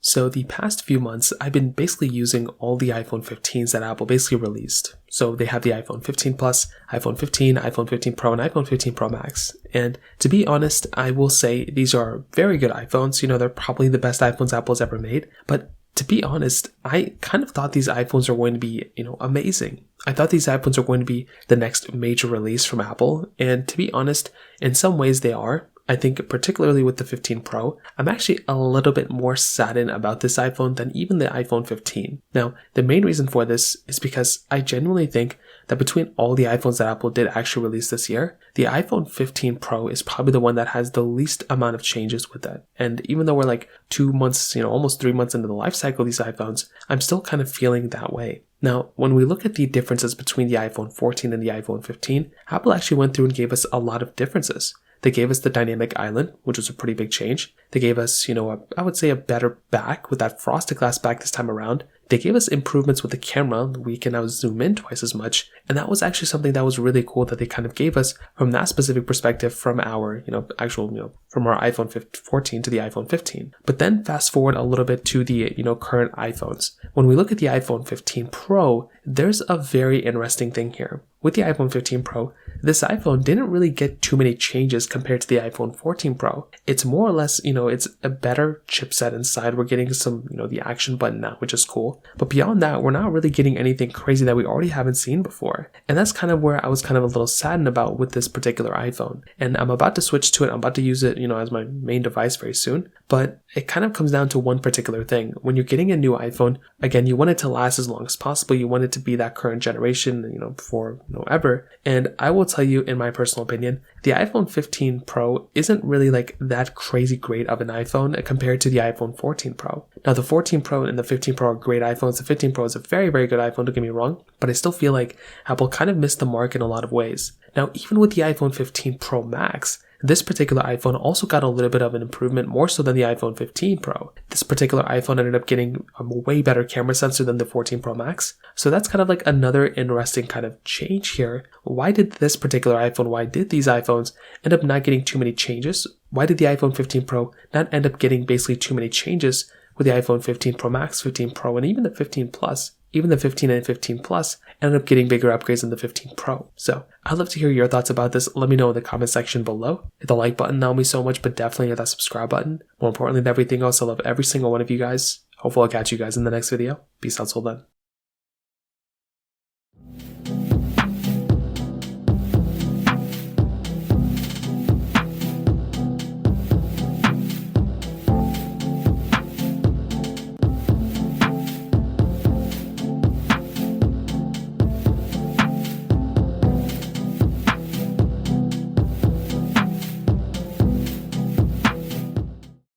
So the past few months, I've been basically using all the iPhone 15s that Apple basically released. So they have the iPhone 15 Plus, iPhone 15, iPhone 15 Pro, and iPhone 15 Pro Max. And to be honest, I will say these are very good iPhones. They're probably the best iPhones Apple's ever made. But to be honest, I kind of thought these iPhones are going to be, amazing. I thought these iPhones are going to be the next major release from Apple. And to be honest, in some ways they are. I think particularly with the 15 Pro, I'm actually a little bit more saddened about this iPhone than even the iPhone 15. Now, the main reason for this is because I genuinely think that between all the iPhones that Apple did actually release this year, the iPhone 15 Pro is probably the one that has the least amount of changes with it. And even though we're like 2 months, almost 3 months into the life cycle of these iPhones, I'm still kind of feeling that way. Now, when we look at the differences between the iPhone 14 and the iPhone 15, Apple actually went through and gave us a lot of differences. They gave us the dynamic island, which was a pretty big change. They gave us, I would say a better back with that frosted glass back this time around. They gave us improvements with the camera. We can now zoom in twice as much. And that was actually something that was really cool that they kind of gave us from that specific perspective from our, from our iPhone 14 to the iPhone 15. But then fast forward a little bit to the, current iPhones. When we look at the iPhone 15 Pro, there's a very interesting thing here. With the iPhone 15 Pro, this iPhone didn't really get too many changes compared to the iPhone 14 Pro. It's more or less, it's a better chipset inside. We're getting some, the action button now, which is cool. But beyond that, we're not really getting anything crazy that we already haven't seen before. And that's kind of where I was kind of a little saddened about with this particular iPhone. And I'm about to switch to it. I'm about to use it, as my main device very soon. But it kind of comes down to one particular thing. When you're getting a new iPhone, again, you want it to last as long as possible. You want it to be that current generation, for ever. And I will tell you, in my personal opinion, the iPhone 15 Pro isn't really like that crazy great of an iPhone compared to the iPhone 14 Pro. Now, the 14 Pro and the 15 Pro are great iPhones. The 15 Pro is a very, very good iPhone, don't get me wrong, but I still feel like Apple kind of missed the mark in a lot of ways. Now, even with the iPhone 15 Pro Max, this particular iPhone also got a little bit of an improvement, more so than the iPhone 15 Pro. This particular iPhone ended up getting a way better camera sensor than the 14 Pro Max. So that's kind of like another interesting kind of change here. Why did these iPhones end up not getting too many changes? Why did the iPhone 15 Pro not end up getting basically too many changes with the iPhone 15 Pro Max, 15 Pro, and even the 15 Plus? Even the 15 and 15 Plus ended up getting bigger upgrades than the 15 Pro. So I'd love to hear your thoughts about this. Let me know in the comment section below. Hit the like button, that will mean so much, but definitely hit that subscribe button. More importantly than everything else, I love every single one of you guys. Hopefully I'll catch you guys in the next video. Peace out till then.